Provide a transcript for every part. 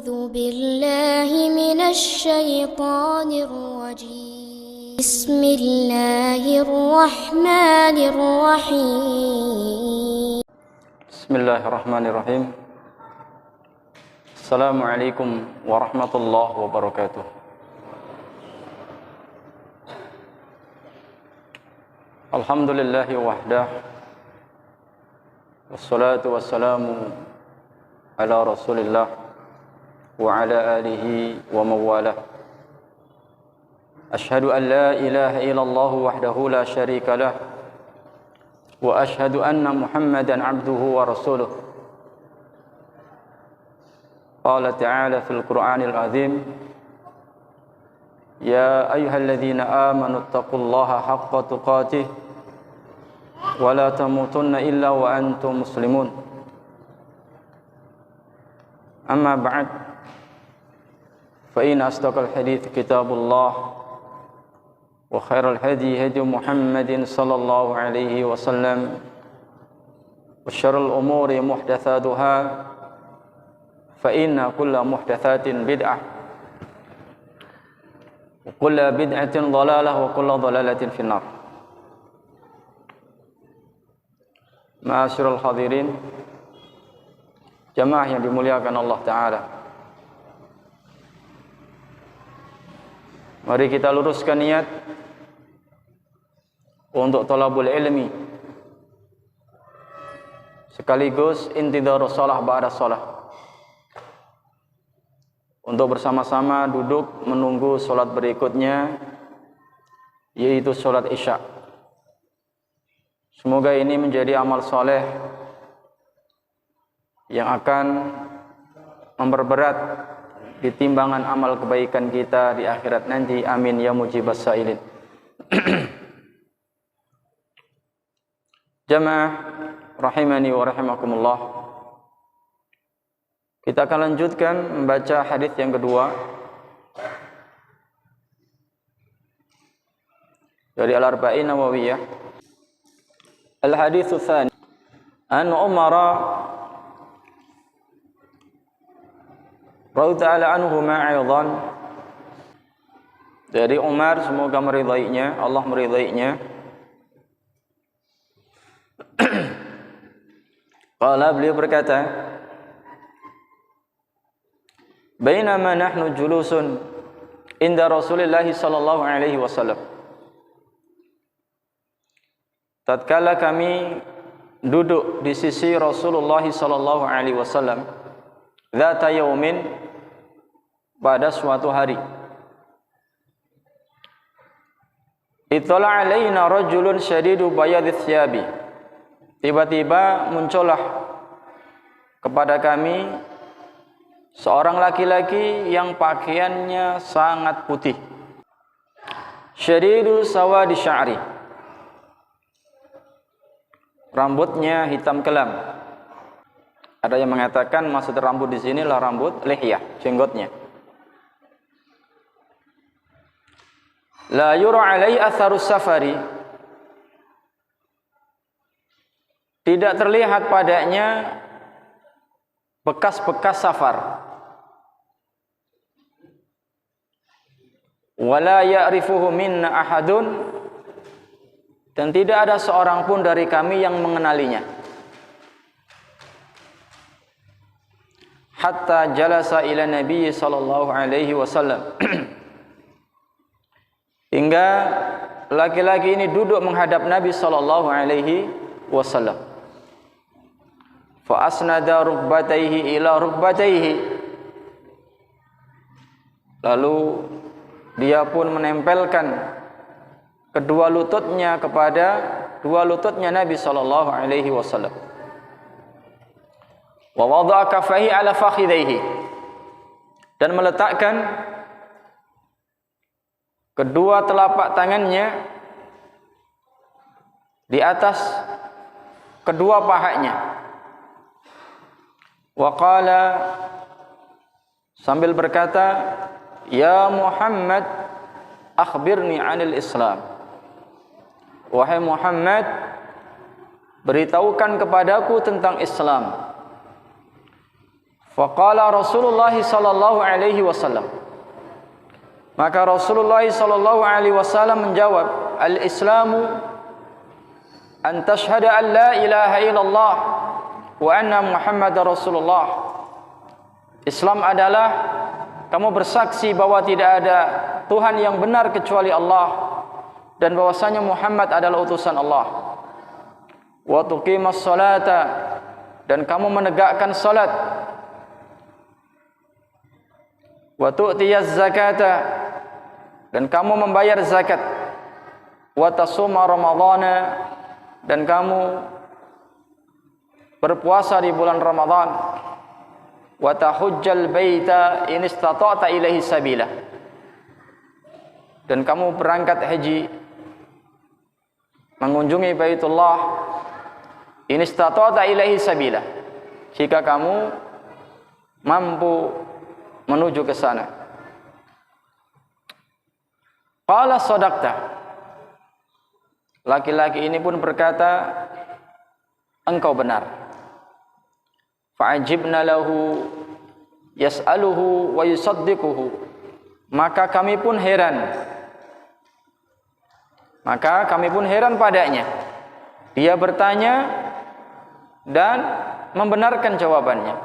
أعوذ بالله من الشيطان الرجيم بسم الله الرحمن الرحيم بسم الله الرحمن الرحيم السلام عليكم ورحمة الله وبركاته الحمد لله وحده والصلاة والسلام على رسول الله وعلى آله ومن والاه أشهد أن لا إله إلا الله وحده لا شريك له وأشهد أن محمدا عبده ورسوله قال تعالى في القرآن العظيم يا أيها الذين آمنوا اتقوا الله حق تقاته ولا تموتن إلا وأنتم مسلمون أما بعد فإن أصدق الحديث كتاب الله وخير الهدي هدي محمد صلى الله عليه وسلم وشر الأمور محدثاتها فإن كل محدثات بدعة وكل بدعة ضلالة وكل ضلالة في النار. Ma'asyiral hadirin, jamaah yang dimuliakan Allah Ta'ala, mari kita luruskan niat untuk thalabul ilmi sekaligus intidharus shalah ba'da shalah, untuk bersama-sama duduk menunggu sholat berikutnya, yaitu sholat isya. Semoga ini menjadi amal soleh yang akan memperberat di timbangan amal kebaikan kita di akhirat nanti. Amin ya mujibas sa'ilin. Jamaah rahimani wa rahimakumullah, kita akan lanjutkan membaca hadis yang kedua dari Al-Arba'in Nawawiyah. Al-haditsu tsani an Umar radhiyallahu ta'ala anhu ma'aidan, dari Umar, semoga meridainya, Allah meridainya. Qala, beliau berkata, bainama nahnu julusun inda Rasulillah sallallahu alaihi wasallam, tatkala kami duduk di sisi Rasulullah sallallahu alaihi wasallam, dzata yaumin, pada suatu hari, ittala alaina rajulun syadidu bayadits thiyabi, tiba-tiba muncullah kepada kami seorang laki-laki yang pakaiannya sangat putih, syadidu sawadi sya'ri, rambutnya hitam kelam. Ada yang mengatakan maksud rambut di sini adalah rambut lihyah, jenggotnya. La yura alai atharus safari, tidak terlihat padanya bekas-bekas safar. Wala ya'rifuhu minna ahadun, dan tidak ada seorang pun dari kami yang mengenalinya. Hatta jalasa ila Nabi sallallahu alaihi wasallam, hingga laki-laki ini duduk menghadap Nabi sallallahu alaihi wasallam. Fa asnada rukbatayhi ila rukbatayhi, lalu dia pun menempelkan kedua lututnya kepada dua lututnya Nabi sallallahu alaihi wasallam. Wa wada'a kaffaihi ala fakhidaihi, dan meletakkan kedua telapak tangannya di atas kedua pahanya. Wa qala, sambil berkata, ya Muhammad, akhbirni 'anil Islam. Wahai Muhammad, beritahukan kepadaku tentang Islam. Faqala Rasulullah sallallahu alaihi wasallam. Maka Rasulullah sallallahu alaihi wasallam menjawab, al-Islamu an tashhada an la ilaha illallah wa anna Muhammadar Rasulullah. Islam adalah kamu bersaksi bahwa tidak ada Tuhan yang benar kecuali Allah dan bahwasanya Muhammad adalah utusan Allah. Wa tuqimas salata, dan kamu menegakkan salat. Wa tu'tiyaz zakata, dan kamu membayar zakat. Wa tasuma ramadhana, dan kamu berpuasa di bulan Ramadan. Wa tahujjal baita in istata'ta ilaihi sabila, dan kamu berangkat haji mengunjungi Baitullah in istata'ta ilaihi sabila, jika kamu mampu menuju ke sana. Qala sadaqta, laki-laki ini pun berkata, engkau benar. Fa'ajibna lahu yas'aluhu wa yusaddiquhu, maka kami pun heran padanya. Dia bertanya dan membenarkan jawabannya.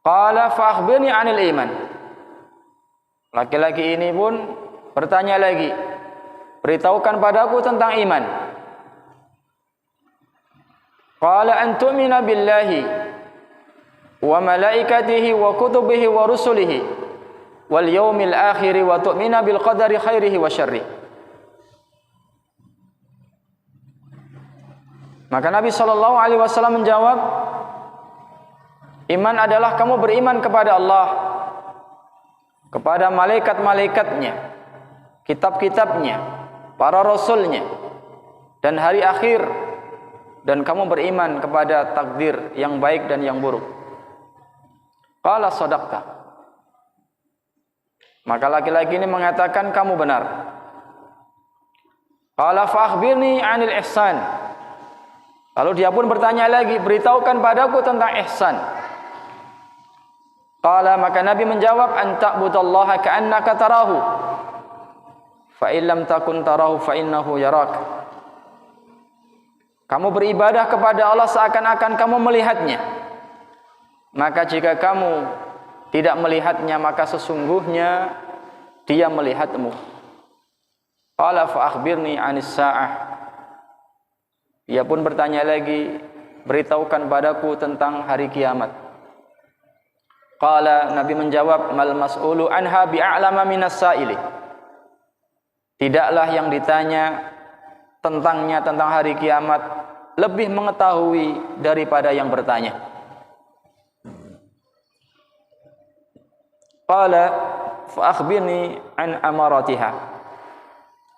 Qala fa akhbirni 'anil iman. Laki-laki ini pun bertanya lagi, beritahukan padaku tentang iman. Qala an tu'mina billahi wa malaikatihi wa kutubihi wa rusulihi wal yawmil akhir wa tu'mina bil qadari khairihi wa syarrihi. Maka Nabi sallallahu alaihi wasallam menjawab, iman adalah kamu beriman kepada Allah, kepada malaikat-malaikatnya, kitab-kitabnya, para rasulnya, dan hari akhir, dan kamu beriman kepada takdir yang baik dan yang buruk. Qala sadaqta, maka laki-laki ini mengatakan kamu benar. Qala fa akhbirni 'anil ihsan, lalu dia pun bertanya lagi, beritahukan padaku tentang ihsan. Qala, maka Nabi menjawab, an ta'budallaha ka'annaka tarahu fa in lam takun tarahu fa innahu yarak. Kamu beribadah kepada Allah seakan-akan kamu melihatnya. Maka jika kamu tidak melihatnya, maka sesungguhnya dia melihatmu. Qala fa akhbirni 'anis sa'ah. Dia pun bertanya lagi, beritahukan padaku tentang hari kiamat. Qala, Nabi menjawab, mal mas'ulu anha bi'a'lama minas sa'ili. Tidaklah yang ditanya tentangnya, tentang hari kiamat, lebih mengetahui daripada yang bertanya. Qala fa akhbirni an amaratiha.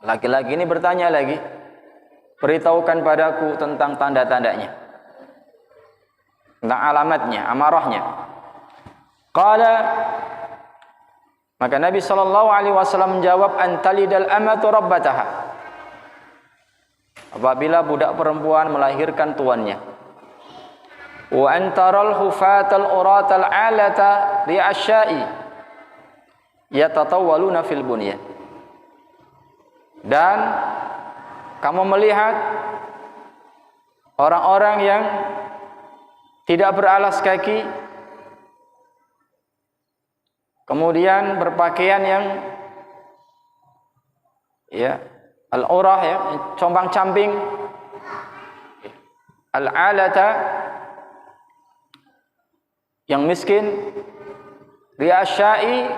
Laki-laki ini bertanya lagi, beritahukan padaku tentang tanda-tandanya, tentang alamatnya, amarahnya. Qala, maka Nabi sallallahu alaihi wasallam menjawab, antalidal amatu rabbataha. Apabila budak perempuan melahirkan tuannya. Wa antaral hufatal uratal alata ri'asyai yatatawwaluna fil bunyan. Dan kamu melihat orang-orang yang tidak beralas kaki, kemudian berpakaian yang al-urah, compang-camping, al-alata, yang miskin, riasyai,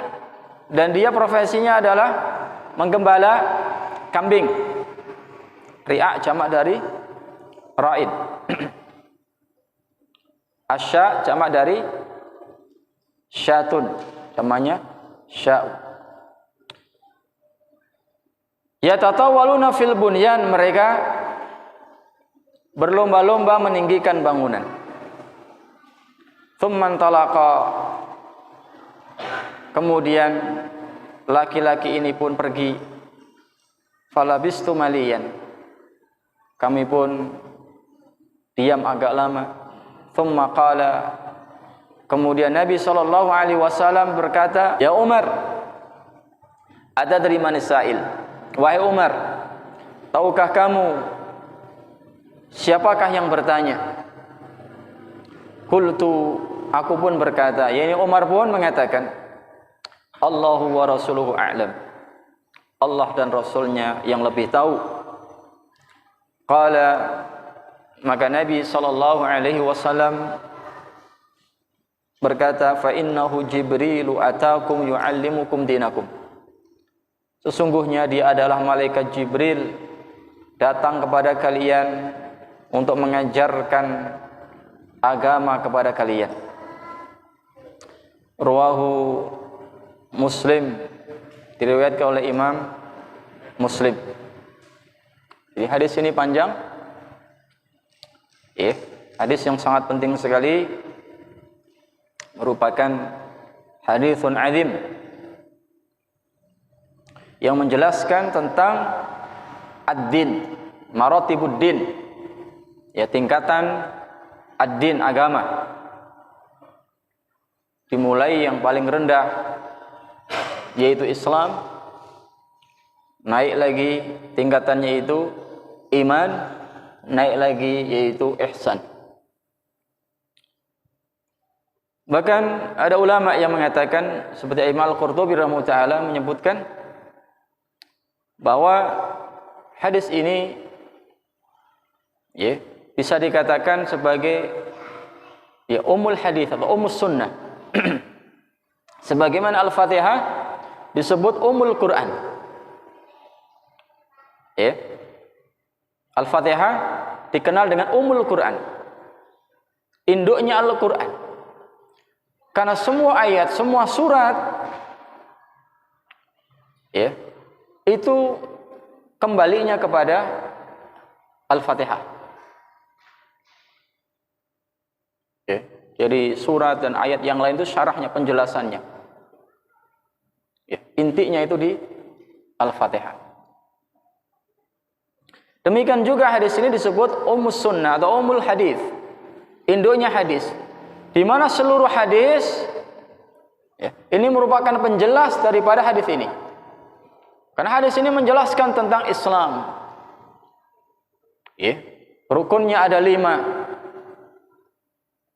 dan dia profesinya adalah menggembala kambing. Ria' jamak dari ra'id. Asya jamak dari syatun, jamaknya sya'u. Yatatawwaluna fil bunyan, mereka berlomba-lomba meninggikan bangunan. Tsumman talaqa, kemudian laki-laki ini pun pergi. Falabistu maliyan, kami pun diam agak lama. Tsumma qala, Kemudian Nabi SAW berkata, "Ya Umar, atadri man as-sa'il?" Wahai Umar, tahukah kamu siapakah yang bertanya? Qultu, aku pun berkata, yakni Umar pun mengatakan, Allahu wa rasuluhu a'lam. Allah dan Rasulnya yang lebih tahu. Qala, maka Nabi SAW berkata, fa innahu Jibrilu atakum yu'allimukum dinakum. Sesungguhnya dia adalah malaikat Jibril datang kepada kalian untuk mengajarkan agama kepada kalian. Rawahu Muslim, diriwayatkan oleh Imam Muslim. Jadi hadis ini panjang. Hadis yang sangat penting sekali, merupakan haditsun azim yang menjelaskan tentang ad-din, maratibuddin, ya, tingkatan ad-din, agama. Dimulai yang paling rendah, yaitu Islam, naik lagi tingkatannya itu iman, naik lagi yaitu ihsan. Bahkan ada ulama yang mengatakan, seperti Imam Al-Qurtubi rahimahullah ta'ala menyebutkan bahwa hadis ini bisa dikatakan sebagai ummul hadis atau ummus sunnah. Sebagaimana Al-Fatihah disebut ummul Quran. Al-Fatihah dikenal dengan ummul Quran, induknya Al-Quran. Karena semua ayat, semua surat itu kembalinya kepada Al-Fatihah. Jadi surat dan ayat yang lain itu syarahnya, penjelasannya, intinya itu di Al-Fatihah. Demikian juga hadis ini disebut ummus sunnah atau ummul hadis, induknya hadis, di mana seluruh hadis ini merupakan penjelas daripada hadis ini. Karena hadis ini menjelaskan tentang Islam. Rukunnya ada 5.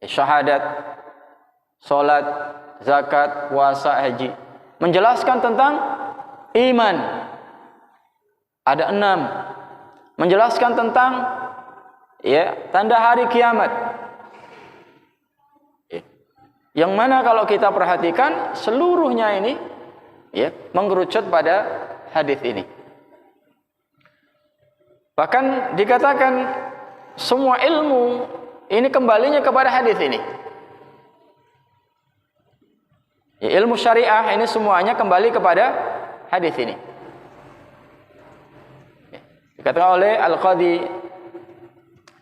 Syahadat, salat, zakat, puasa, haji. Menjelaskan tentang iman. Ada 6. Menjelaskan tentang tanda hari kiamat. Yang mana kalau kita perhatikan seluruhnya ini mengerucut pada hadis ini. Bahkan dikatakan semua ilmu ini kembalinya kepada hadis ini. Ilmu syariah ini semuanya kembali kepada hadis ini. Dikatakan oleh Al-Qadhi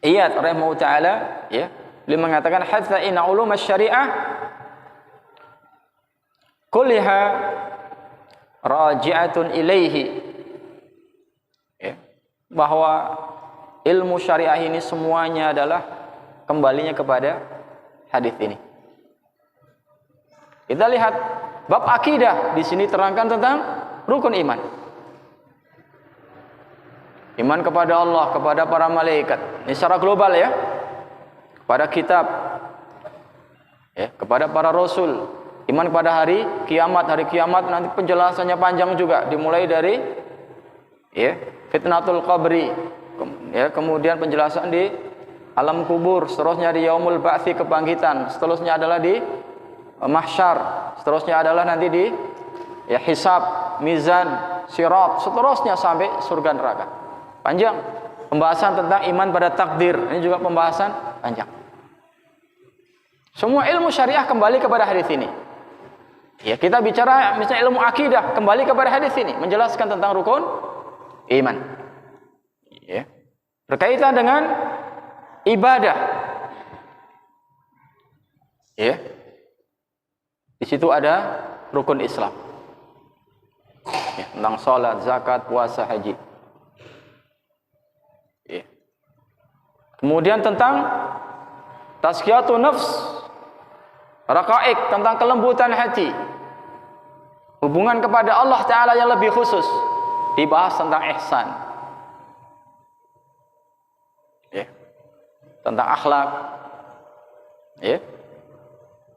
Iyad rahimahullah ta'ala, beliau mengatakan hatta inna ulum asy-syariah kulliha raji'atun ilaihi, bahwa ilmu syariah ini semuanya adalah kembalinya kepada hadis ini. Kita lihat bab akidah, di sini terangkan tentang rukun iman. Iman kepada Allah, kepada para malaikat, ini secara global kepada kitab, kepada para rasul, iman kepada hari kiamat nanti penjelasannya panjang juga, dimulai dari fitnatul qabri, kemudian penjelasan di alam kubur, seterusnya di yaumul ba'tsi, kebangkitan, seterusnya adalah di mahsyar, seterusnya adalah nanti di hisab, mizan, sirat, seterusnya sampai surga neraka. Panjang. Pembahasan tentang iman pada takdir, ini juga pembahasan panjang. Semua ilmu syariah kembali kepada hadis ini. Kita bicara misalnya ilmu akidah, kembali kepada hadis ini, menjelaskan tentang rukun iman. Berkaitan dengan ibadah, di situ ada rukun Islam, tentang salat, zakat, puasa, haji. Kemudian tentang tazkiyatun nafs, raqaiq, tentang kelembutan hati, hubungan kepada Allah Ta'ala yang lebih khusus, dibahas tentang ihsan, ya, tentang akhlak, ya,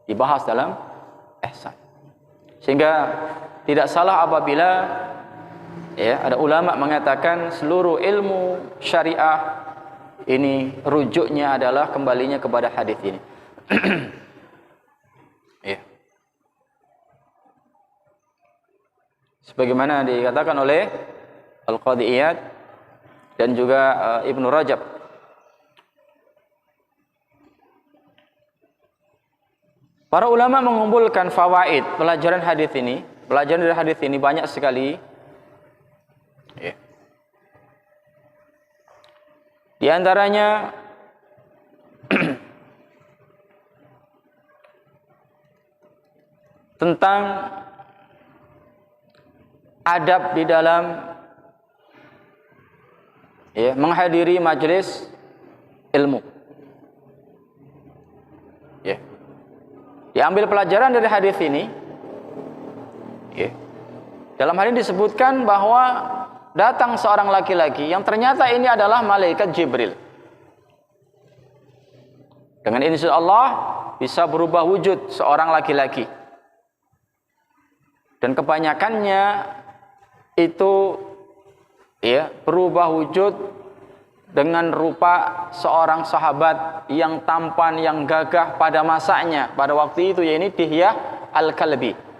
dibahas dalam ihsan. Sehingga tidak salah apabila ya ada ulama mengatakan seluruh ilmu syariah ini rujuknya adalah kembalinya kepada hadis ini. Ya. Sebagaimana dikatakan oleh Al-Qadhi Iyad dan juga Ibnu Rajab, para ulama mengumpulkan fawaid pelajaran hadis ini. Pelajaran dari hadis ini banyak sekali. Ya. Di antaranya tentang adab di dalam ya, menghadiri majelis ilmu. Ya. Diambil pelajaran dari hadis ini. Ya. Dalam hal ini disebutkan bahwa datang seorang laki-laki yang ternyata ini adalah malaikat Jibril. Dengan insya Allah bisa berubah wujud seorang laki-laki. Dan kebanyakannya itu ya berubah wujud dengan rupa seorang sahabat yang tampan, yang gagah pada masanya, pada waktu itu, yaitu Dihyah Al-Kalbi.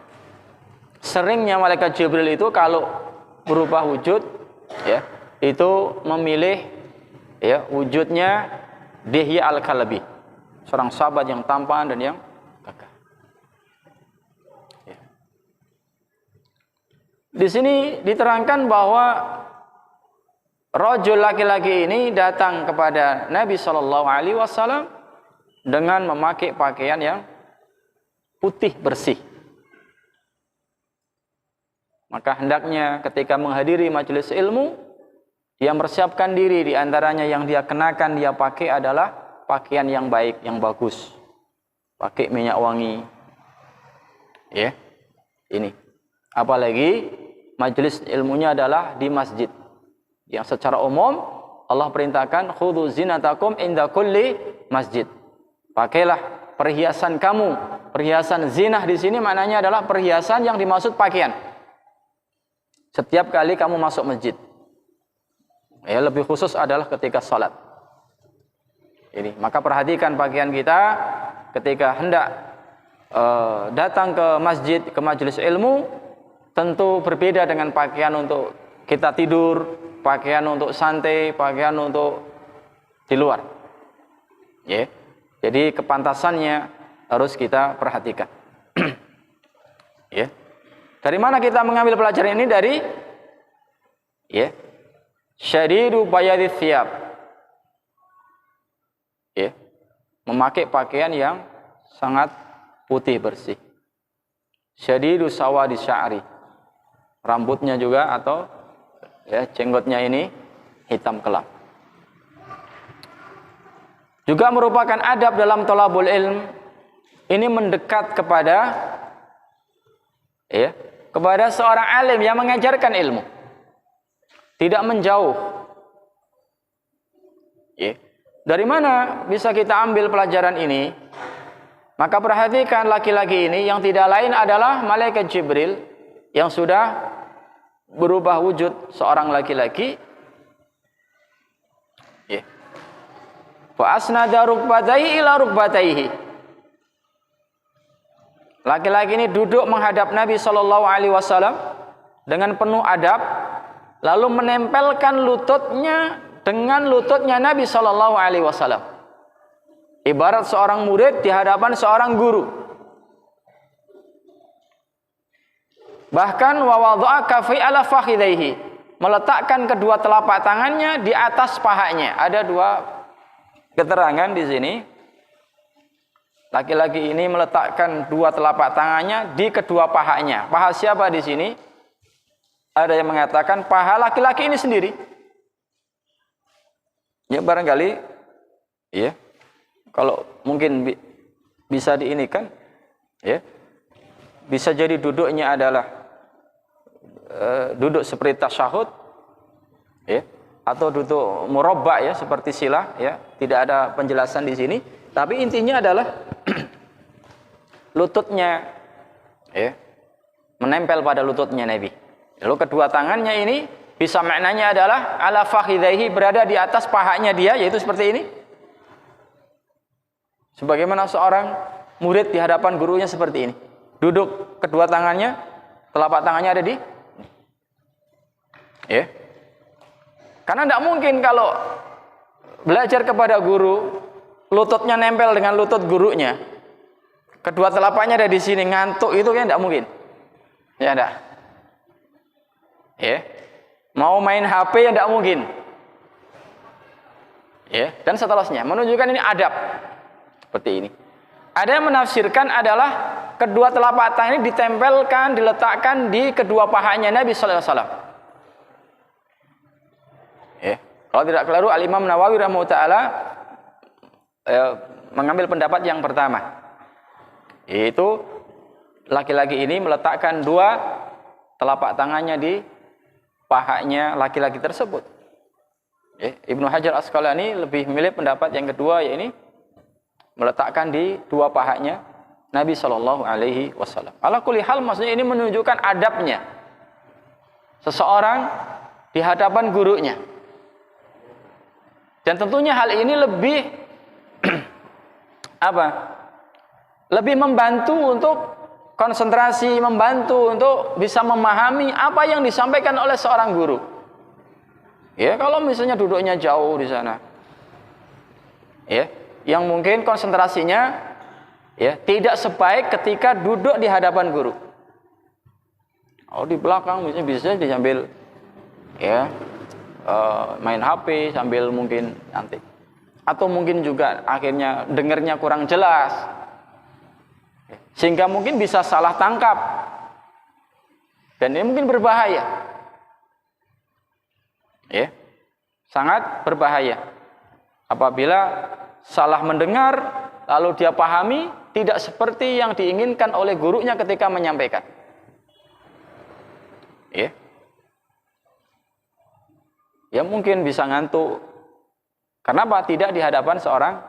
Seringnya malaikat Jibril itu kalau berubah wujud ya, itu memilih ya wujudnya Dihyah Al-Kalbi, seorang sahabat yang tampan dan yang gagah. Ya. Di sini diterangkan bahwa rajul laki-laki ini datang kepada Nabi sallallahu alaihi wasallam dengan memakai pakaian yang putih bersih. Maka hendaknya ketika menghadiri majelis ilmu, dia mempersiapkan diri. Di antaranya yang dia kenakan, dia pakai adalah pakaian yang baik, yang bagus. Pakai minyak wangi. Ya. Ini. Apalagi majelis ilmunya adalah di masjid. Yang secara umum Allah perintahkan khudhu zinatakum inda kulli masjid. Pakailah perhiasan kamu. Perhiasan zinah di sini maknanya adalah perhiasan yang dimaksud pakaian. Setiap kali kamu masuk masjid. Ya, lebih khusus adalah ketika salat. Ini, maka perhatikan pakaian kita ketika hendak datang ke masjid, ke majelis ilmu, tentu berbeda dengan pakaian untuk kita tidur, pakaian untuk santai, pakaian untuk di luar. Ya. Jadi kepantasannya harus kita perhatikan. Ya. Dari mana kita mengambil pelajaran ini? Dari ya, syadidu bayadith thiyab. Ya. Memakai pakaian yang sangat putih bersih. Syadidu sawadi sya'ri. Rambutnya juga atau ya, jenggotnya ini hitam kelam. Juga merupakan adab dalam thalabul ilm. Ini mendekat kepada ya, kepada seorang alim yang mengajarkan ilmu. Tidak menjauh. Ya. Dari mana bisa kita ambil pelajaran ini? Maka perhatikan laki-laki ini yang tidak lain adalah malaikat Jibril yang sudah berubah wujud seorang laki-laki. Ya. Fa asnada rukbatayhi ila rukbatayhi. Laki-laki ini duduk menghadap Nabi sallallahu alaihi wasallam dengan penuh adab, lalu menempelkan lututnya dengan lututnya Nabi sallallahu alaihi wasallam. Ibarat seorang murid di hadapan seorang guru. Bahkan wa wadha'a kafai ala fakhidaihi, meletakkan kedua telapak tangannya di atas pahanya. Ada dua keterangan di sini. Laki-laki ini meletakkan dua telapak tangannya di kedua pahanya. Paha siapa di sini? Ada yang mengatakan paha laki-laki ini sendiri. Ya barangkali, ya, kalau mungkin bisa diinikan, Ya. Bisa jadi duduknya adalah duduk seperti tasyahud, ya, atau duduk murabba ya seperti sila, ya. Tidak ada penjelasan di sini, tapi intinya adalah lututnya, ya, menempel pada lututnya Nabi. Lalu kedua tangannya ini bisa maknanya adalah ala fakhidaihi, berada di atas pahanya dia, yaitu seperti ini. Sebagaimana seorang murid di hadapan gurunya seperti ini. Duduk kedua tangannya, telapak tangannya ada di, ya. Karena tidak mungkin kalau belajar kepada guru, lututnya nempel dengan lutut gurunya, kedua telapaknya ada di sini, ngantuk, itu kan tidak mungkin. Ya tidak. Ya. Mau main HP ya tidak mungkin. Ya, dan seterusnya. Menunjukkan ini adab. Seperti ini. Ada yang menafsirkan adalah kedua telapak tangan ini ditempelkan, diletakkan di kedua pahanya Nabi sallallahu alaihi wasallam. Ya. Kalau tidak keliru, Al-Imam Nawawi rahimahullah taala mengambil pendapat yang pertama. Yaitu laki-laki ini meletakkan dua telapak tangannya di pahanya laki-laki tersebut. Ya. Ibnu Hajar Asqalani lebih memilih pendapat yang kedua, yaitu meletakkan di dua pahanya Nabi Shallallahu Alaihi Wasallam. Ala kulli hal, maksudnya ini menunjukkan adabnya seseorang di hadapan gurunya. Dan tentunya hal ini lebih lebih membantu untuk konsentrasi, membantu untuk bisa memahami apa yang disampaikan oleh seorang guru. Ya, kalau misalnya duduknya jauh di sana, ya, yang mungkin konsentrasinya, ya, tidak sebaik ketika duduk di hadapan guru. Oh, di belakang misalnya bisa diambil, ya, main HP sambil mungkin nanti, atau mungkin juga akhirnya dengarnya kurang jelas, sehingga mungkin bisa salah tangkap, dan ini mungkin berbahaya, ya, sangat berbahaya apabila salah mendengar lalu dia pahami tidak seperti yang diinginkan oleh gurunya ketika menyampaikan. Ya. Ya mungkin bisa ngantuk. Kenapa? Tidak di hadapan seorang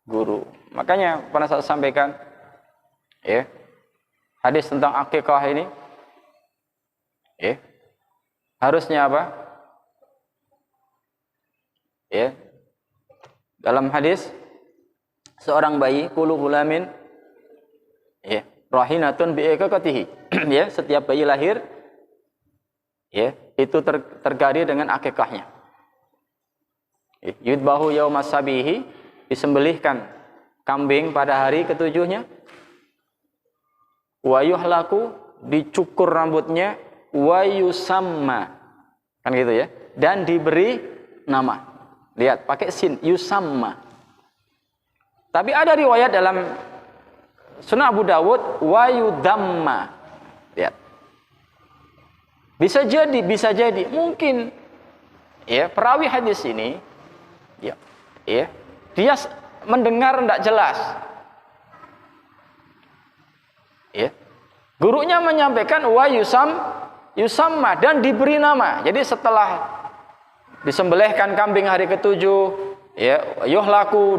guru. Makanya pernah saya sampaikan, ya, hadis tentang akikah ini, ya, harusnya apa? Ya, dalam hadis seorang bayi, kullu gulamin, ya, rahinatun bi'iqaqatihi. Ya, setiap bayi lahir, ya, itu tergadi dengan akikahnya. Yudbahu yaumas sabihi, disembelihkan kambing pada hari ketujuhnya. Wa yuhlaku, dicukur rambutnya, wa yusamma. Kan gitu ya. Dan diberi nama. Lihat, pakai sin, yusamma. Tapi ada riwayat dalam Sunan Abu Dawud, wa yudamma. Lihat. Bisa jadi, mungkin, ya, perawi hadis ini, ya, dia mendengar tidak jelas. Ya. Gurunya menyampaikan wa yusamma, dan diberi nama. Jadi setelah disembelihkan kambing hari ketujuh, ya, yuhlaku,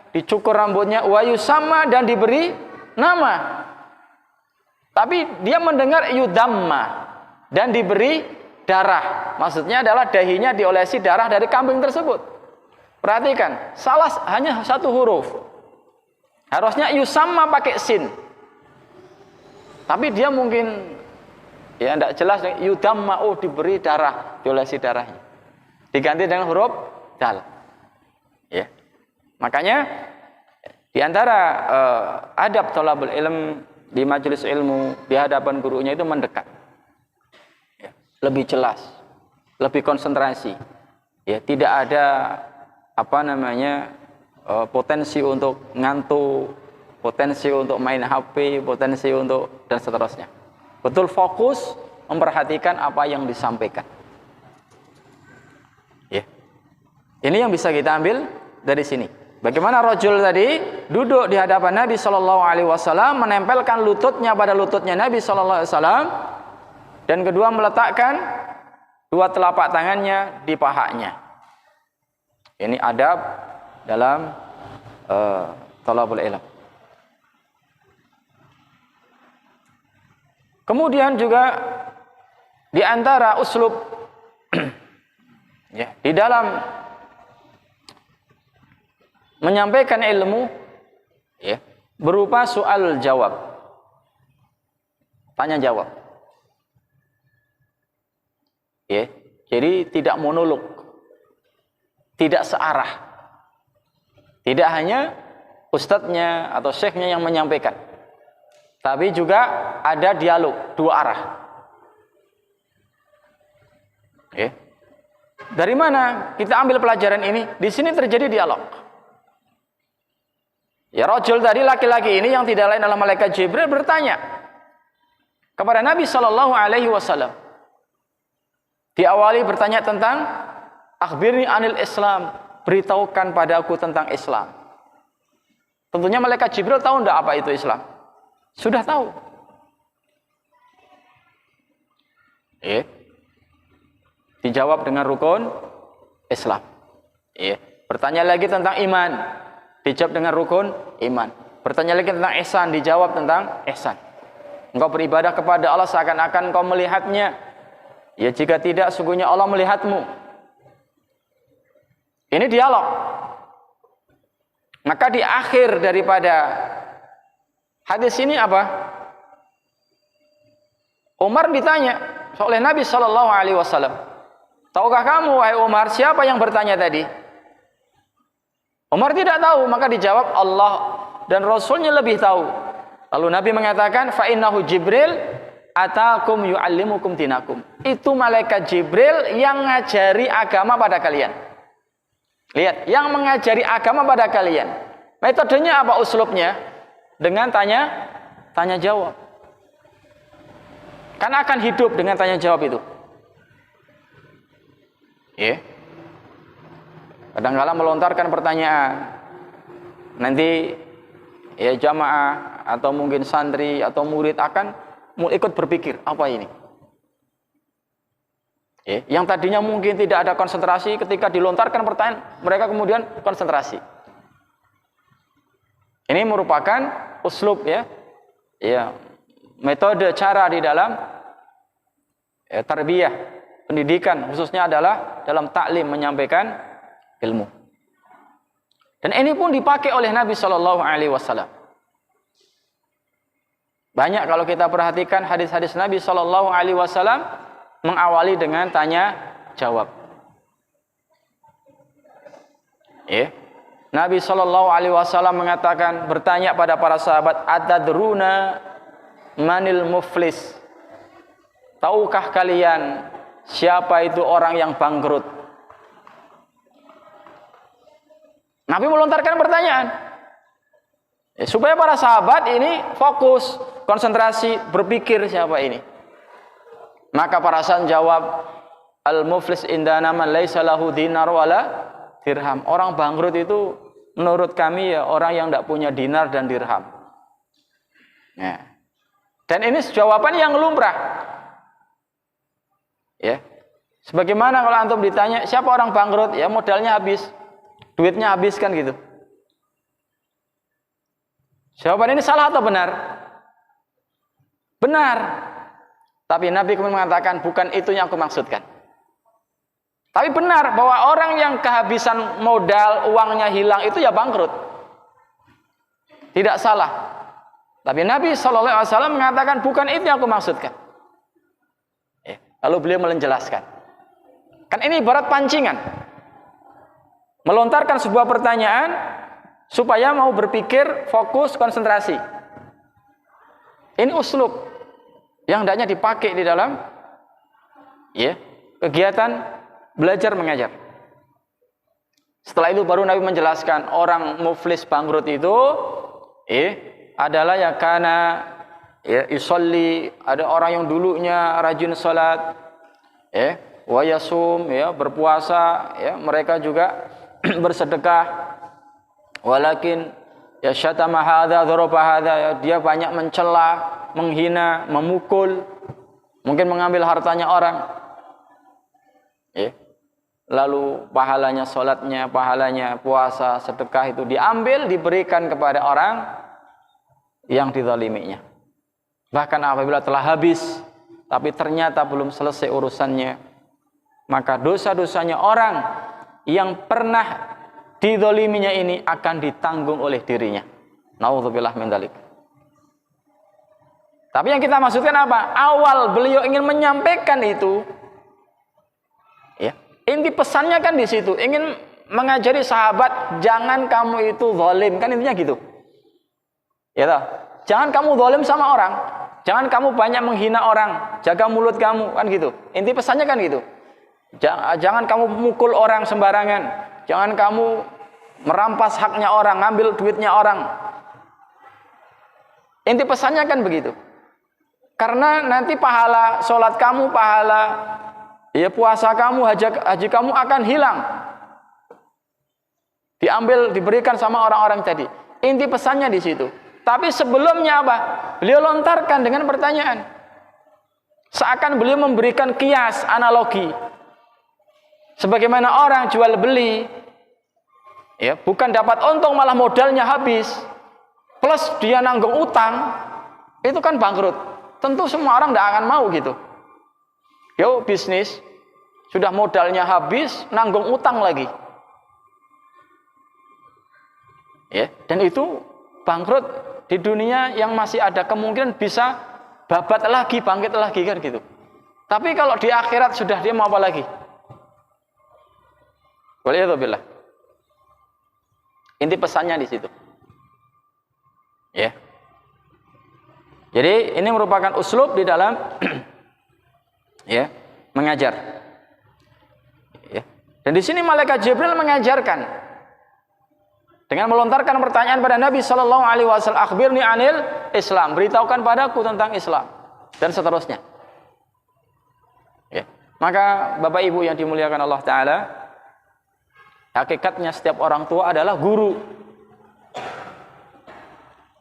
dicukur rambutnya, wa yusamma, dan diberi nama. Tapi dia mendengar yudamma, dan diberi darah. Maksudnya adalah dahinya diolesi darah dari kambing tersebut. Perhatikan, salah hanya satu huruf. Harusnya yusamma pakai sin. Tapi dia mungkin, ya, tidak jelas, yudamma, oh, diberi darah, diolesi darahnya. Diganti dengan huruf dal. Ya. Makanya di antara adab thalabul ilm di majelis ilmu di hadapan gurunya itu mendekat. Ya. Lebih jelas, lebih konsentrasi. Ya, tidak ada potensi untuk ngantuk, potensi untuk main HP, potensi untuk dan seterusnya. Betul fokus memperhatikan apa yang disampaikan. Ya. Ini yang bisa kita ambil dari sini. Bagaimana rajul tadi duduk di hadapan Nabi sallallahu alaihi wasallam, menempelkan lututnya pada lututnya Nabi sallallahu alaihi wasallam, dan kedua meletakkan dua telapak tangannya di pahanya. Ini adab dalam thalabul ilm. Kemudian juga di antara uslub ya, di dalam menyampaikan ilmu ya, berupa soal jawab, tanya jawab ya. Jadi tidak monolog, tidak searah, tidak hanya ustadznya atau syekhnya yang menyampaikan, tapi juga ada dialog dua arah ya. Dari mana kita ambil pelajaran ini? Di sini terjadi dialog. Ya, rajul tadi, laki-laki ini yang tidak lain adalah malaikat Jibril, bertanya kepada Nabi sallallahu alaihi wasallam. Diawali bertanya tentang akhbirni anil Islam, beritahukan padaku tentang Islam. Tentunya malaikat Jibril tahu enggak apa itu Islam? Sudah tahu. Dijawab dengan rukun Islam. Bertanya lagi tentang iman, dijawab dengan rukun iman. Bertanya lagi tentang ihsan, dijawab tentang ihsan. Engkau beribadah kepada Allah seakan-akan engkau melihatnya. Ya, jika tidak, sungguhnya Allah melihatmu. Ini dialog. Maka di akhir daripada hadis ini apa? Umar ditanya oleh Nabi sallallahu alaihi wasallam, tahukah kamu wahai Umar siapa yang bertanya tadi? Umar tidak tahu, maka dijawab Allah dan Rasulnya lebih tahu. Lalu Nabi mengatakan, fa innahu Jibril atakum yu'allimukum dinakum. Itu malaikat Jibril yang ngajari agama pada kalian. Lihat, yang mengajari agama pada kalian. Metodenya apa, uslubnya? Dengan tanya jawab. Karena akan hidup dengan tanya jawab itu. Kadang-kala melontarkan pertanyaan, nanti ya jamaah atau mungkin santri atau murid akan ikut berpikir, apa ini? Yang tadinya mungkin tidak ada konsentrasi, ketika dilontarkan pertanyaan, mereka kemudian konsentrasi. Ini merupakan uslub ya, metode cara di dalam tarbiyah, pendidikan, khususnya adalah dalam taklim, menyampaikan ilmu. Dan ini pun dipakai oleh Nabi sallallahu alaihi wasallam. Banyak kalau kita perhatikan hadis-hadis Nabi sallallahu alaihi wasallam mengawali dengan tanya jawab. Nabi sallallahu alaihi wasallam mengatakan, bertanya pada para sahabat, atadruna manil muflis? Tahukah kalian siapa itu orang yang bangkrut? Nabi melontarkan pertanyaan supaya para sahabat ini fokus, konsentrasi, berpikir siapa ini. Maka para sahabat jawab, al-muflis indana man laisa lahu dinar wala dirham. Orang bangkrut itu menurut kami ya orang yang tidak punya dinar dan dirham. Dan ini jawaban yang lumrah. Sebagaimana kalau antum ditanya siapa orang bangkrut, ya modalnya habis, duitnya habis kan gitu. Jawaban ini salah atau benar? Benar. Tapi Nabi kemudian mengatakan, bukan itu yang aku maksudkan. Tapi benar bahwa orang yang kehabisan modal, uangnya hilang, itu ya bangkrut. Tidak salah. Tapi Nabi SAW mengatakan, bukan itu yang aku maksudkan. Lalu beliau menjelaskan. Kan ini ibarat pancingan. Melontarkan sebuah pertanyaan supaya mau berpikir, fokus, konsentrasi. Ini uslub yang hendaknya dipakai di dalam kegiatan belajar mengajar. Setelah itu baru Nabi menjelaskan, orang muflis bangkrut itu adalah ya kana yusolli, ada orang yang dulunya rajin salat, wa yasum, berpuasa, mereka juga bersedekah, Walakin ya syatama hadza dzaraba hadza, ya, dia banyak mencela, menghina, memukul, mungkin mengambil hartanya orang. Ya. Lalu pahalanya salatnya, pahalanya puasa, sedekah itu diambil, diberikan kepada orang yang dizaliminya. Bahkan apabila telah habis tapi ternyata belum selesai urusannya, maka dosa-dosanya orang yang pernah dizaliminya ini akan ditanggung oleh dirinya. Nauzubillah min dzalik. Tapi yang kita maksudkan apa? Awal beliau ingin menyampaikan itu, ya, inti pesannya kan di situ, ingin mengajari sahabat jangan kamu itu zalim, kan intinya gitu. Ya toh? Jangan kamu zalim sama orang, jangan kamu banyak menghina orang, jaga mulut kamu, kan gitu. Inti pesannya kan gitu. Jangan kamu mukul orang sembarangan, jangan kamu merampas haknya orang, ngambil duitnya orang. Inti pesannya kan begitu. Karena nanti pahala sholat kamu, pahala ya puasa kamu, haji kamu akan hilang. Diambil, diberikan sama orang-orang tadi. Inti pesannya di situ. Tapi sebelumnya apa? Beliau lontarkan dengan pertanyaan. Seakan beliau memberikan kias, analogi. Sebagaimana orang jual beli, ya, bukan dapat untung malah modalnya habis, plus dia nanggung utang, itu kan bangkrut. Tentu semua orang tidak akan mau gitu. Yo, bisnis sudah modalnya habis, nanggung utang lagi, ya, dan itu bangkrut. Di dunia yang masih ada kemungkinan bisa babat lagi, bangkit lagi, kan gitu. Tapi kalau di akhirat sudah, dia mau apa lagi? Waliyadzubillah. Inti pesannya di situ. Ya. Jadi ini merupakan uslub di dalam ya, mengajar. Ya. Dan di sini malaikat Jibril mengajarkan dengan melontarkan pertanyaan pada Nabi sallallahu alaihi wasallam, "Akhbirni anil Islam." Beritahukan padaku tentang Islam, dan seterusnya. Ya. Maka Bapak Ibu yang dimuliakan Allah taala, hakikatnya setiap orang tua adalah guru.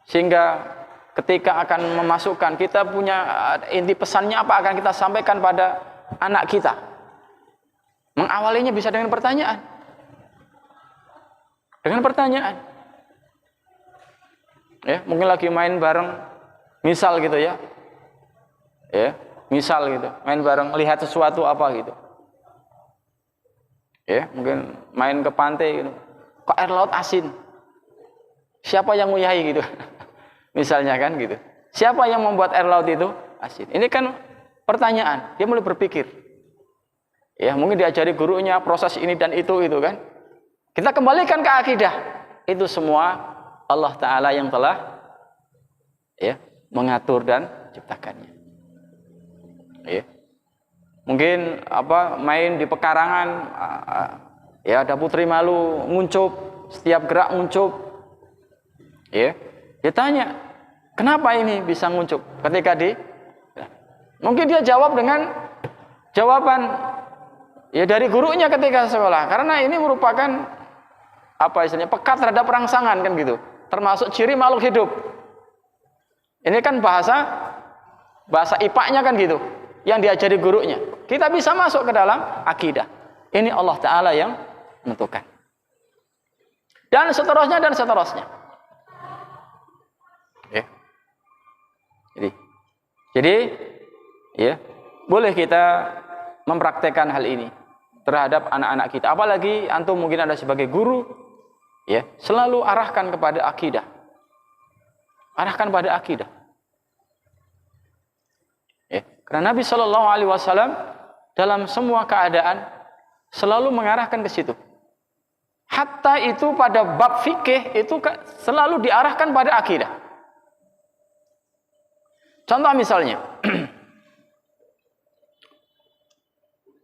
Sehingga ketika akan memasukkan, kita punya inti pesannya apa akan kita sampaikan pada anak kita. Mengawalinya bisa dengan pertanyaan. Dengan pertanyaan. Ya, mungkin lagi main bareng, misal gitu ya. Ya, misal gitu, main bareng lihat sesuatu apa gitu. Ya, mungkin main ke pantai gitu. Kok air laut asin? Siapa yang nguyahi gitu? Misalnya kan gitu. Siapa yang membuat air laut itu asin? Ini kan pertanyaan. Dia mulai berpikir. Ya, mungkin diajari gurunya proses ini dan itu kan. Kita kembalikan ke akidah. Itu semua Allah Ta'ala yang telah ya, mengatur dan ciptakannya. Ya. Mungkin main di pekarangan, ya, ada putri malu nguncup, setiap gerak nguncup, ya, dia tanya, kenapa ini bisa nguncup? Ketika mungkin dia jawab dengan jawaban ya dari gurunya ketika sekolah, karena ini merupakan istilahnya pekat terhadap rangsangan, kan gitu, termasuk ciri makhluk hidup. Ini kan bahasa IPA-nya kan gitu, yang diajari gurunya. Kita bisa masuk ke dalam akidah. Ini Allah Ta'ala yang menentukan. Dan seterusnya dan seterusnya. Ya. Jadi ya, boleh kita mempraktekkan hal ini terhadap anak-anak kita. Apalagi antum mungkin ada sebagai guru, ya, selalu arahkan kepada akidah. Arahkan pada akidah. Ya, karena Nabi Shallallahu Alaihi Wasallam dalam semua keadaan selalu mengarahkan ke situ. Hatta itu pada bab fikih itu selalu diarahkan pada akidah. Contoh misalnya,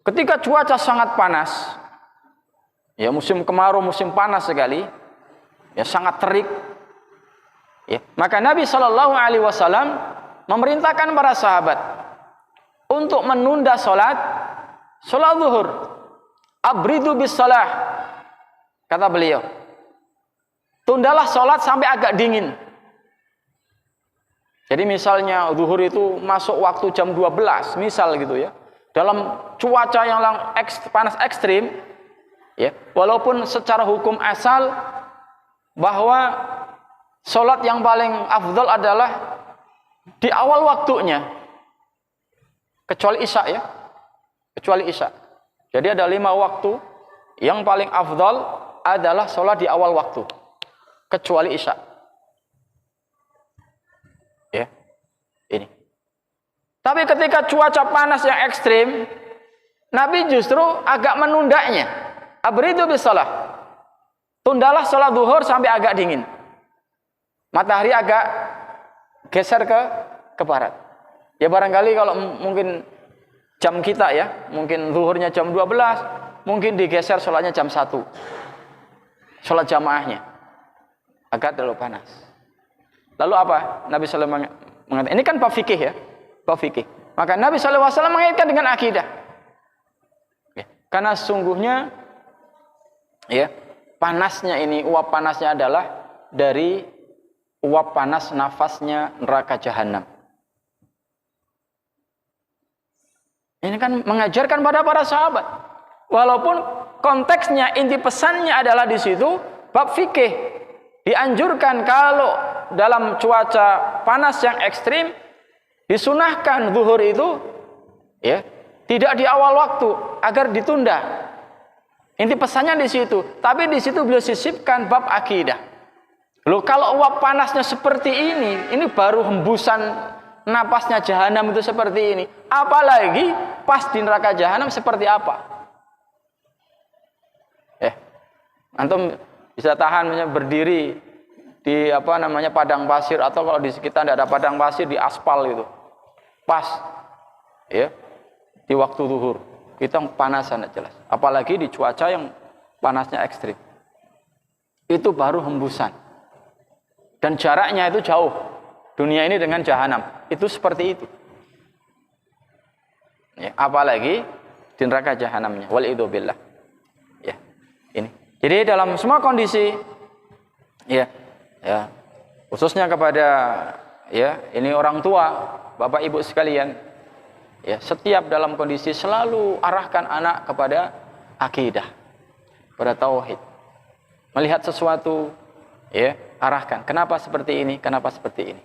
ketika cuaca sangat panas, ya, musim kemarau, musim panas sekali, ya, sangat terik, ya, maka Nabi Shallallahu Alaihi Wasallam memerintahkan para sahabat untuk menunda sholat zuhur. Abridu bis salah, kata beliau, tundalah sholat sampai agak dingin. Jadi misalnya zuhur itu masuk waktu jam 12, misal gitu ya. Dalam cuaca yang panas ekstrim, ya, walaupun secara hukum asal bahwa sholat yang paling afdal adalah di awal waktunya, kecuali isya ya, kecuali isya. Jadi ada 5 waktu yang paling afdal adalah sholat di awal waktu, kecuali isya. Ya, ini. Tapi ketika cuaca panas yang ekstrim, Nabi justru agak menundanya. Abridu bis shalah. Tundalah sholat zuhur sampai agak dingin. Matahari agak geser ke barat. Ya barangkali kalau mungkin jam kita ya, mungkin zuhurnya jam 12, mungkin digeser sholatnya jam 1. Sholat jamaahnya agak terlalu panas. Lalu apa? Nabi SAW mengatakan, ini kan bab fikih ya, bab fikih. Maka Nabi SAW mengaitkan dengan akidah. Ya, karena sungguhnya ya, panasnya ini, uap panasnya adalah dari uap panas nafasnya neraka jahanam. Ini kan mengajarkan pada para sahabat. Walaupun konteksnya, inti pesannya adalah di situ bab fikih. Dianjurkan kalau dalam cuaca panas yang ekstrim, disunahkan zuhur itu ya, tidak di awal waktu agar ditunda. Inti pesannya di situ. Tapi di situ beliau sisipkan bab akidah. Loh, kalau uap panasnya seperti ini baru hembusan napasnya jahanam itu seperti ini. Apalagi pas di neraka jahanam seperti apa? Antum bisa tahan berdiri di padang pasir, atau kalau di sekitar tidak ada padang pasir, di aspal gitu. Pas ya di waktu zuhur. Kita panasan jelas. Apalagi di cuaca yang panasnya ekstrim. Itu baru hembusan. Dan jaraknya itu jauh. Dunia ini dengan jahanam. Itu seperti itu. Ya, apalagi di neraka jahanamnya. Wal'idzubillah. Ya, ini. Jadi dalam semua kondisi, ya, khususnya kepada ya ini orang tua, bapak ibu sekalian, ya, setiap dalam kondisi selalu arahkan anak kepada akidah, kepada tauhid. Melihat sesuatu, ya, arahkan. Kenapa seperti ini? Kenapa seperti ini?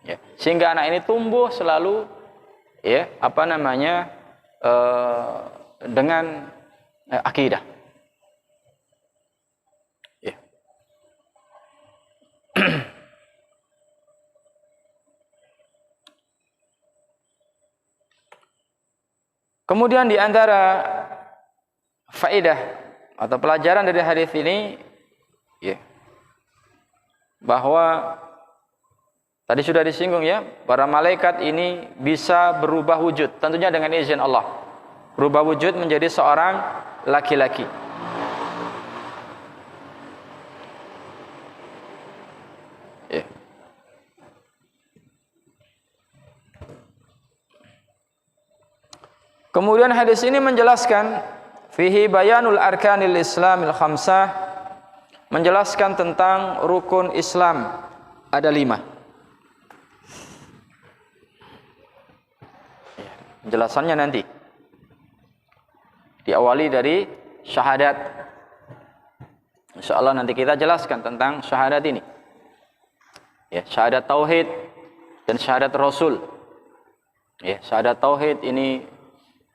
Ya, sehingga anak ini tumbuh selalu, ya, dengan akidah. Kemudian di antara faedah atau pelajaran dari hadis ini, ya, bahwa tadi sudah disinggung ya, para malaikat ini bisa berubah wujud, tentunya dengan izin Allah. Berubah wujud menjadi seorang laki-laki. Ya. Kemudian hadis ini menjelaskan fihi bayanul arkanil islamil khamsah, menjelaskan tentang rukun Islam ada 5. Penjelasannya nanti diawali dari syahadat. Insyaallah nanti kita jelaskan tentang syahadat ini. Ya, syahadat tauhid dan syahadat rasul. Ya, syahadat tauhid ini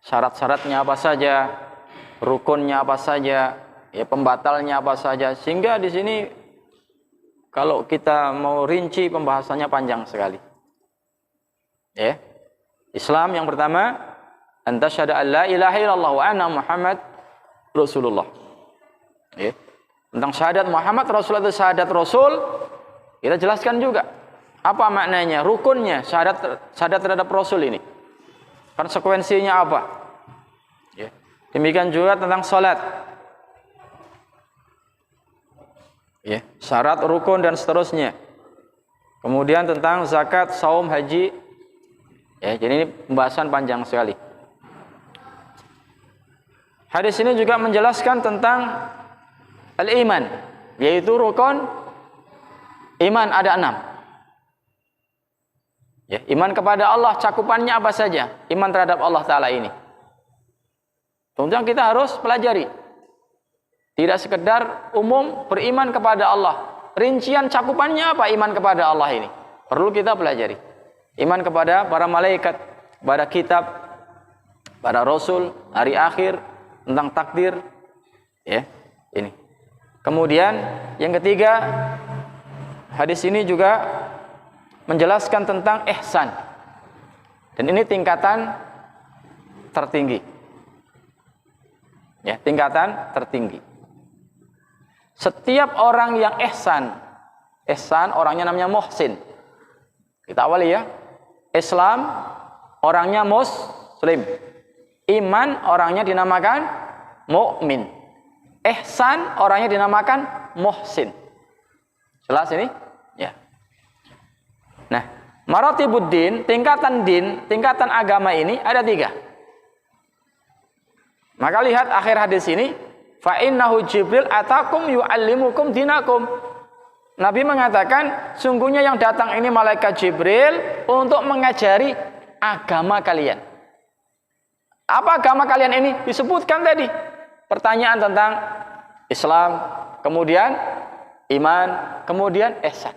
syarat-syaratnya apa saja, rukunnya apa saja, ya, pembatalnya apa saja, sehingga di sini kalau kita mau rinci pembahasannya panjang sekali. Ya. Islam yang pertama, antasyhadu an la ilaha illallah wa anna Muhammad Rasulullah. Ya. Tentang syahadat Muhammad Rasulullah itu syahadat Rasul, kita jelaskan juga apa maknanya, rukunnya syahadat terhadap Rasul ini. Konsekuensinya apa? Ya. Demikian juga tentang salat. Ya, syarat, rukun dan seterusnya. Kemudian tentang zakat, saum, haji. Ya, jadi ini pembahasan panjang sekali. Hadis ini juga menjelaskan tentang al-iman, yaitu rukun iman ada 6. Ya, iman kepada Allah cakupannya apa saja? Iman terhadap Allah Ta'ala ini. Tentunya kita harus pelajari. Tidak sekedar umum beriman kepada Allah. Rincian cakupannya apa iman kepada Allah ini? Perlu kita pelajari. Iman kepada para malaikat, kepada kitab, pada rasul, hari akhir, tentang takdir. Ya, ini. Kemudian yang ketiga, hadis ini juga menjelaskan tentang ihsan. Dan ini tingkatan tertinggi. Ya, tingkatan tertinggi. Setiap orang yang ihsan orangnya namanya muhsin. Kita awali ya. Islam orangnya muslim. Iman orangnya dinamakan mukmin. Ihsan orangnya dinamakan muhsin. Jelas ini? Ya. Nah, maratibuddin, tingkatan agama ini ada 3. Maka lihat akhir hadis ini, fa innahu Jibril atakum yu'allimukum dinakum. Nabi mengatakan, sungguhnya yang datang ini malaikat Jibril untuk mengajari agama kalian. Apa agama kalian ini? Disebutkan tadi. Pertanyaan tentang Islam, kemudian iman, kemudian ihsan.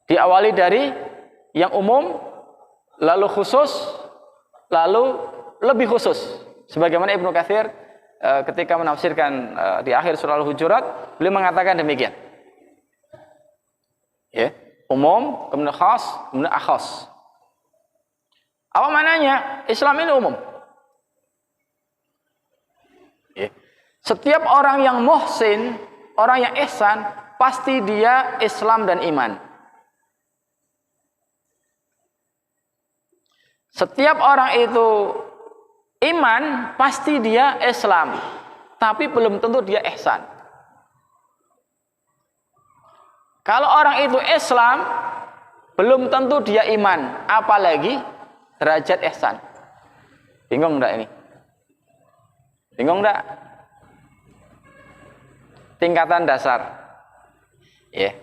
Diawali dari yang umum, lalu khusus, lalu lebih khusus. Sebagaimana Ibnu Katsir ketika menafsirkan di akhir surah Al-Hujurat, beliau mengatakan demikian. Ya, umum, kemudian khas, kemudian akhas. Apa maknanya? Islam ini umum. Ya. Setiap orang yang muhsin, orang yang ihsan, pasti dia Islam dan iman. Setiap orang itu iman, pasti dia Islam, tapi belum tentu dia ihsan. Kalau orang itu Islam, belum tentu dia iman, apalagi derajat ihsan. Bingung enggak ini? Bingung enggak? Tingkatan dasar. Ya. Yeah.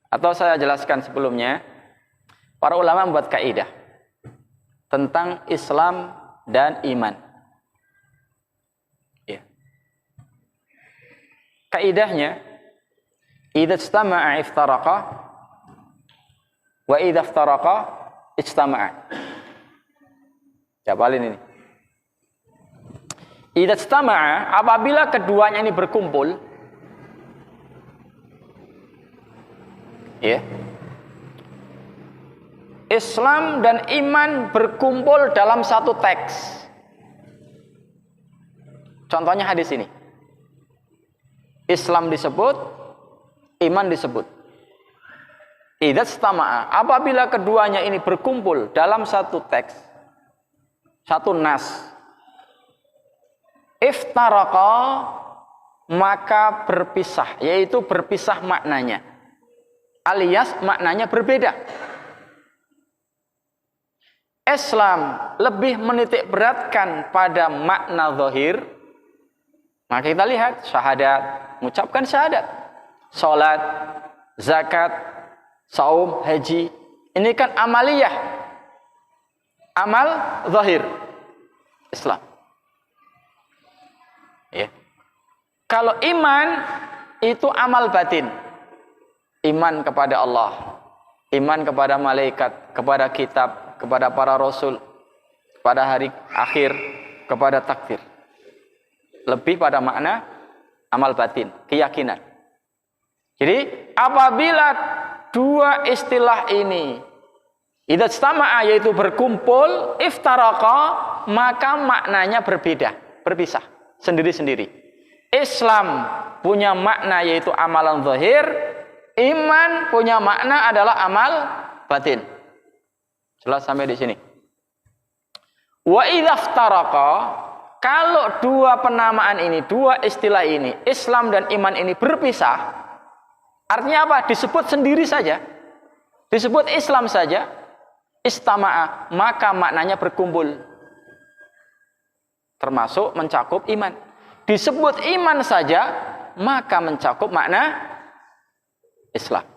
Atau saya jelaskan sebelumnya, para ulama membuat kaidah tentang Islam dan iman. Ya. Kaidahnya, idza istama'a iftaraqa wa idza iftaraqa ijtama'a. Jawabin ini. Idza istama'a, apabila keduanya ini berkumpul, ya. Islam dan iman berkumpul dalam satu teks. Contohnya hadis ini. Islam disebut, iman disebut. Idza istama'a, apabila keduanya ini berkumpul dalam satu teks, satu nas, iftaraqa, maka berpisah, yaitu berpisah maknanya. Alias maknanya berbeda. Islam lebih menitik beratkan pada makna zahir. Maka kita lihat syahadat, mengucapkan syahadat, salat, zakat, saum, haji. Ini kan amaliyah, amal zahir Islam. Ya. Kalau iman itu amal batin. Iman kepada Allah, iman kepada malaikat, kepada kitab, kepada para rasul, kepada hari akhir, kepada takdir. Lebih pada makna amal batin, keyakinan. Jadi apabila dua istilah ini idza istama'a, yaitu berkumpul, iftaraqa, maka maknanya berbeda, berpisah, sendiri-sendiri. Islam punya makna yaitu amalan zahir, iman punya makna adalah amal batin. Jelas sampai di sini. Wa idza iftaraqa, kalau dua penamaan ini, dua istilah ini, Islam dan iman ini berpisah, artinya apa? Disebut sendiri saja, disebut Islam saja, istama'a, maka maknanya berkumpul. termasuk mencakup iman. Disebut iman saja maka mencakup makna Islam.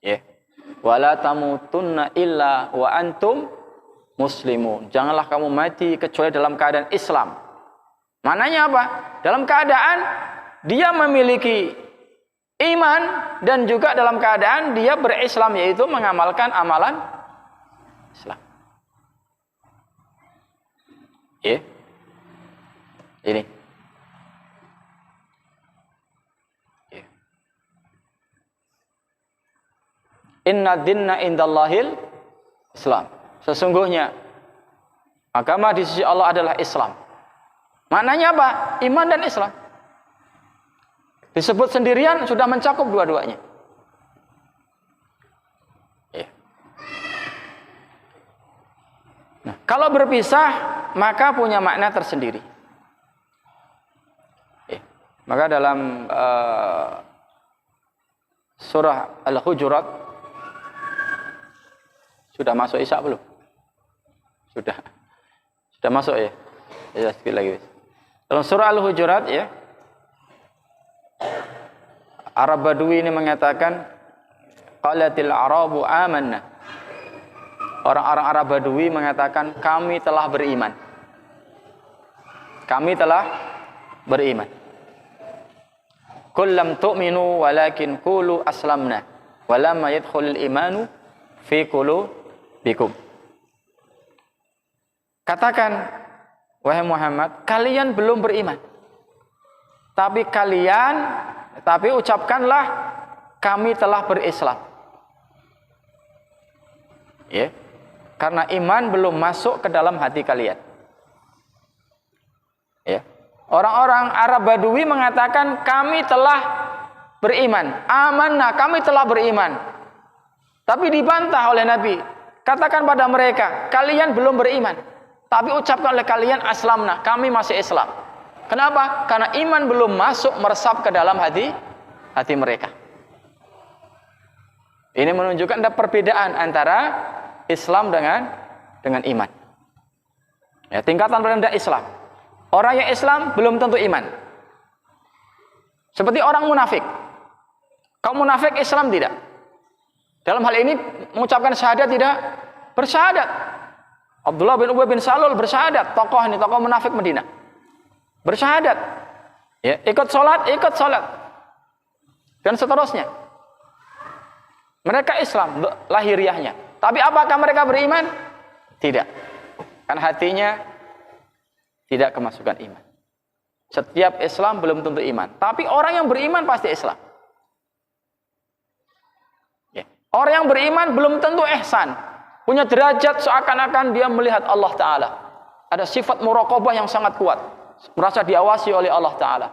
Ya. Wala tamutunna illa wa antum muslimun. Janganlah kamu mati kecuali dalam keadaan Islam. Maknanya apa? Dalam keadaan dia memiliki iman dan juga dalam keadaan dia berislam, yaitu mengamalkan amalan Islam. Ya. Ini. Ya. Inna dinna indallahil Islam. Sesungguhnya agama di sisi Allah adalah Islam. Maknanya apa? Iman dan Islam. Disebut sendirian sudah mencakup dua-duanya. Ya. Nah, kalau berpisah maka punya makna tersendiri. Ya. Maka dalam surah Al-Hujurat, sudah masuk Isya belum? Sudah masuk ya? Ya, sedikit lagi. Dalam surah Al-Hujurat ya, Arab Badui ini mengatakan qalatil arabu amanna. Orang-orang Arab Badui mengatakan kami telah beriman. Kami telah beriman. Qul lam tu'minu walakin qulu aslamna walamma yadkhulul imanu fi qulubikum. Katakan, wahai Muhammad, kalian belum beriman. Tapi ucapkanlah kami telah berislam. Ya. Karena iman belum masuk ke dalam hati kalian. Ya. Orang-orang Arab Badui mengatakan kami telah beriman. Amanah, kami telah beriman. Tapi dibantah oleh Nabi. Katakan pada mereka, kalian belum beriman. Tapi ucapkan oleh kalian aslamna, kami masih Islam. Kenapa? Karena iman belum masuk meresap ke dalam hati mereka. Ini menunjukkan ada perbedaan antara Islam dengan iman. Ya, tingkatan rendah Islam. Orang yang Islam belum tentu iman. Seperti orang munafik. Kaum munafik Islam tidak. Dalam hal ini mengucapkan syahadat tidak? Bersyahadat. Abdullah bin Ubay bin Salul bersyahadat, tokoh munafik Madinah. Bersyahadat. Ya, ikut sholat. Dan seterusnya. Mereka Islam lahiriahnya. Tapi apakah mereka beriman? Tidak. Kan hatinya tidak kemasukan iman. Setiap Islam belum tentu iman. Tapi orang yang beriman pasti Islam. Ya. Orang yang beriman belum tentu ihsan. Punya derajat seakan-akan dia melihat Allah Ta'ala. Ada sifat muraqabah yang sangat kuat. Merasa diawasi oleh Allah Ta'ala.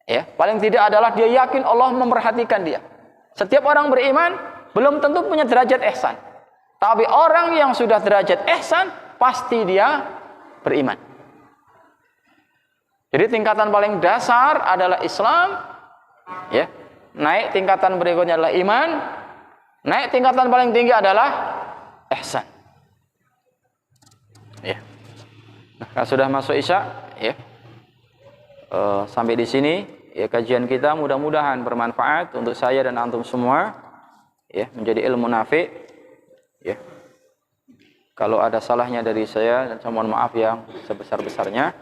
Ya, paling tidak adalah dia yakin Allah memperhatikan dia. Setiap orang beriman belum tentu punya derajat ihsan. Tapi orang yang sudah derajat ihsan pasti dia beriman. Jadi tingkatan paling dasar adalah Islam. Ya, naik tingkatan berikutnya adalah iman. Naik tingkatan paling tinggi adalah ihsan. Ya. Nah, sudah masuk Isya, ya. Sampai di sini ya kajian kita, mudah-mudahan bermanfaat untuk saya dan antum semua, ya, menjadi ilmu nafi', ya. Kalau ada salahnya dari saya, dan saya mohon maaf yang sebesar-besarnya.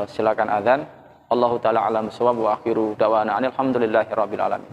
Silakan adzan. Allahu taala alam bissawab wa akhiru da'wana alhamdulillahirabbil alamin.